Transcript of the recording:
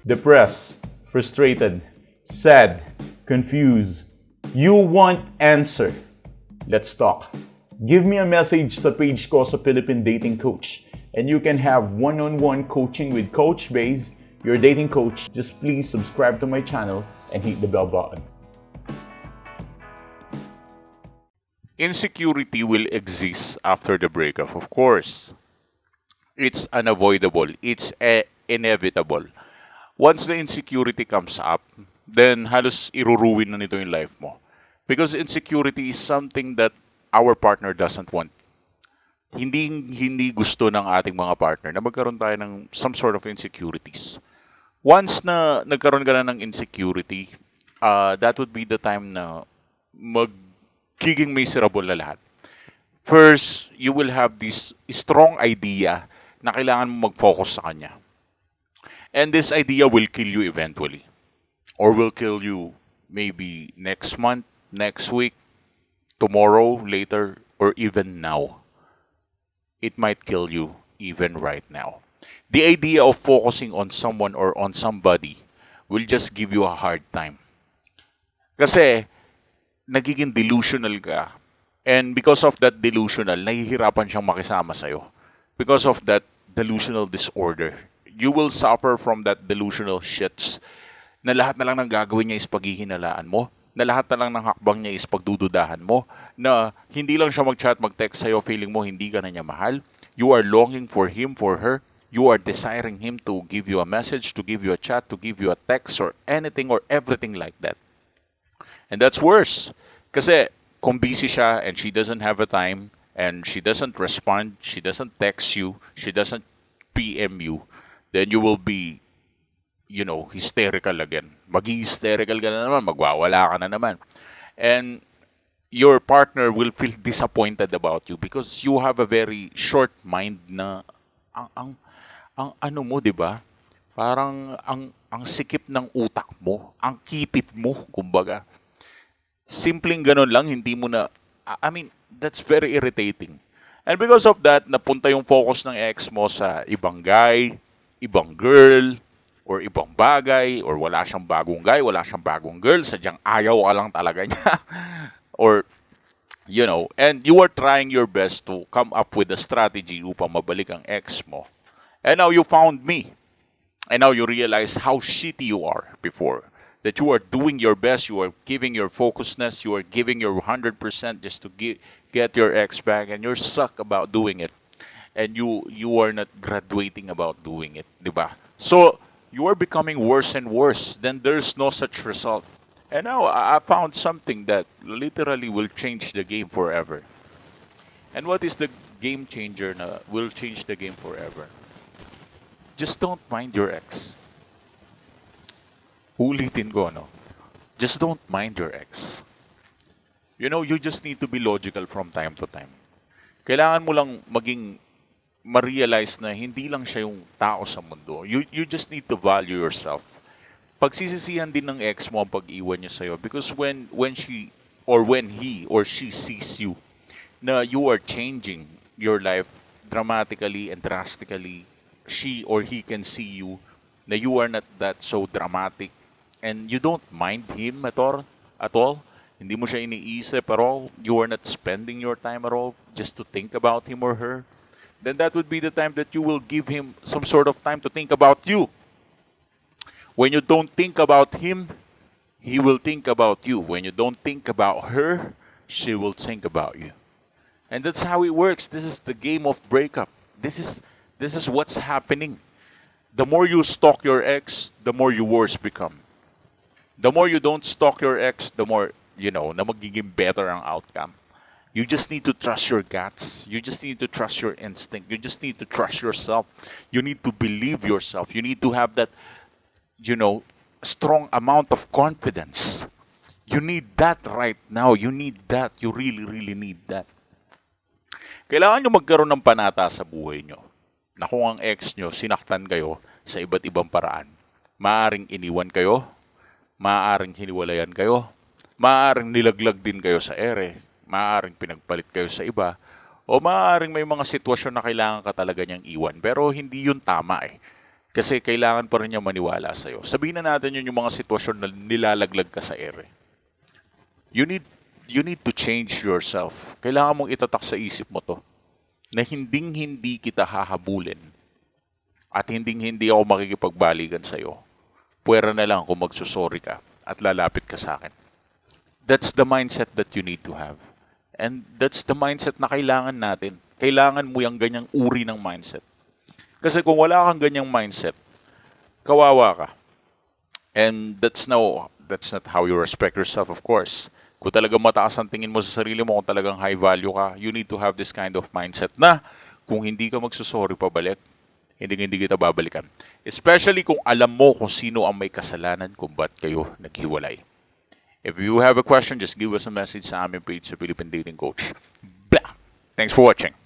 depressed, frustrated, sad, confused. You want answer. Let's talk. Give me a message sa page ko sa Philippine Dating Coach and you can have one-on-one coaching with Coach Baze, your dating coach. Just please subscribe to my channel and hit the bell button. Insecurity will exist after the breakup, of course. It's unavoidable. It's inevitable. Once the insecurity comes up, then halos iruruwin na nito yung life mo. Because insecurity is something that our partner doesn't want. Hindi gusto ng ating mga partner na magkaroon tayo ng some sort of insecurities. Once na nagkaroon ka na ng insecurity, that would be the time na magiging miserable na lahat. First, you will have this strong idea na kailangan mo mag-focus sa kanya. And this idea will kill you eventually. Or will kill you maybe next month, next week, tomorrow, later, or even now. It might kill you even right now. The idea of focusing on someone or on somebody will just give you a hard time. Kasi, nagiging delusional ka. And because of that delusional, nahihirapan siyang makisama sa'yo. Because of that delusional disorder. You will suffer from that delusional shits na lahat na lang ng gagawin niya is paghihinalaan mo, na lahat na lang ng hakbang niya is pagdududahan mo, na hindi lang siya mag-chat, mag-text sa'yo, feeling mo hindi ka na niya mahal. You are longing for him, for her. You are desiring him to give you a message, to give you a chat, to give you a text, or anything or everything like that. And that's worse. Kasi kung busy siya and she doesn't have a time, and she doesn't respond, she doesn't text you, she doesn't PM you, then you will be hysterical again. Mag-hysterical ka na naman, magwawala ka na naman. And your partner will feel disappointed about you because you have a very short mind na ang ano mo, 'di ba? Parang ang sikip ng utak mo, ang kipit mo, kumbaga. Simpleng ganun lang, hindi mo na that's very irritating. And because of that, napunta yung focus ng ex mo sa ibang guy, ibang girl, or ibang bagay, or wala siyang bagong guy, wala siyang bagong girl, sadyang ayaw ka lang talaga niya. Or, and you are trying your best to come up with a strategy upang mabalik ang ex mo. And now you found me. And now you realize how shitty you are before. That you are doing your best, you are giving your focusness, you are giving your 100% just to get your ex back, and you're suck about doing it. And you are not graduating about doing it, diba? So, you are becoming worse and worse. Then there's no such result. And now I found something that literally will change the game forever. And what is the game changer na will change the game forever? Just don't mind your ex. Ulitin ko, no? Just don't mind your ex. You just need to be logical from time to time. Kailangan mo lang ma-realize na hindi lang siya yung tao sa mundo. You just need to value yourself. Pagsisisihan din ng ex mo ang pag-iwan niya sa'yo because when she or when he or she sees you na you are changing your life dramatically and drastically, she or he can see you na you are not that so dramatic and you don't mind him at all. Hindi mo siya iniisip at all. You are not spending your time at all just to think about him or her. Then that would be the time that you will give him some sort of time to think about you. When you don't think about him, he will think about you. When you don't think about her, she will think about you. And that's how it works. This is the game of breakup. This is what's happening. The more you stalk your ex, the more you worse become. The more you don't stalk your ex, the more, na magiging better ang outcome. You just need to trust your guts. You just need to trust your instinct. You just need to trust yourself. You need to believe yourself. You need to have that, strong amount of confidence. You need that right now. You need that. You really, really need that. Kailangan nyo magkaroon ng panata sa buhay nyo. Na kung ang ex nyo, sinaktan kayo sa iba't ibang paraan. Maaring iniwan kayo. Maaring hiniwalayan kayo. Maaring nilaglag din kayo sa ere. Maaring pinagpalit kayo sa iba, o maaring may mga sitwasyon na kailangan ka talaga niyang iwan. Pero hindi yun tama eh. Kasi kailangan pa rin niya maniwala sa'yo. Sabihin na natin yun yung mga sitwasyon na nilalaglag ka sa ere. You need to change yourself. Kailangan mong itatak sa isip mo to na hinding-hindi kita hahabulin at hinding-hindi ako makikipagbalikan sa'yo. Puwera na lang kung magsusorry ka at lalapit ka sa akin. That's the mindset that you need to have. And that's the mindset na kailangan natin. Kailangan mo yung ganyang uri ng mindset. Kasi kung wala kang ganyang mindset, kawawa ka. And that's not how you respect yourself, of course. Kung talagang mataas ang tingin mo sa sarili mo, kung talagang high value ka, you need to have this kind of mindset na kung hindi ka magsusorry pabalik, hindi kita babalikan. Especially kung alam mo kung sino ang may kasalanan kung ba't kayo naghiwalay. If you have a question, just give us a message sa aming page sa Philippine Dating Coach. Blah! Thanks for watching.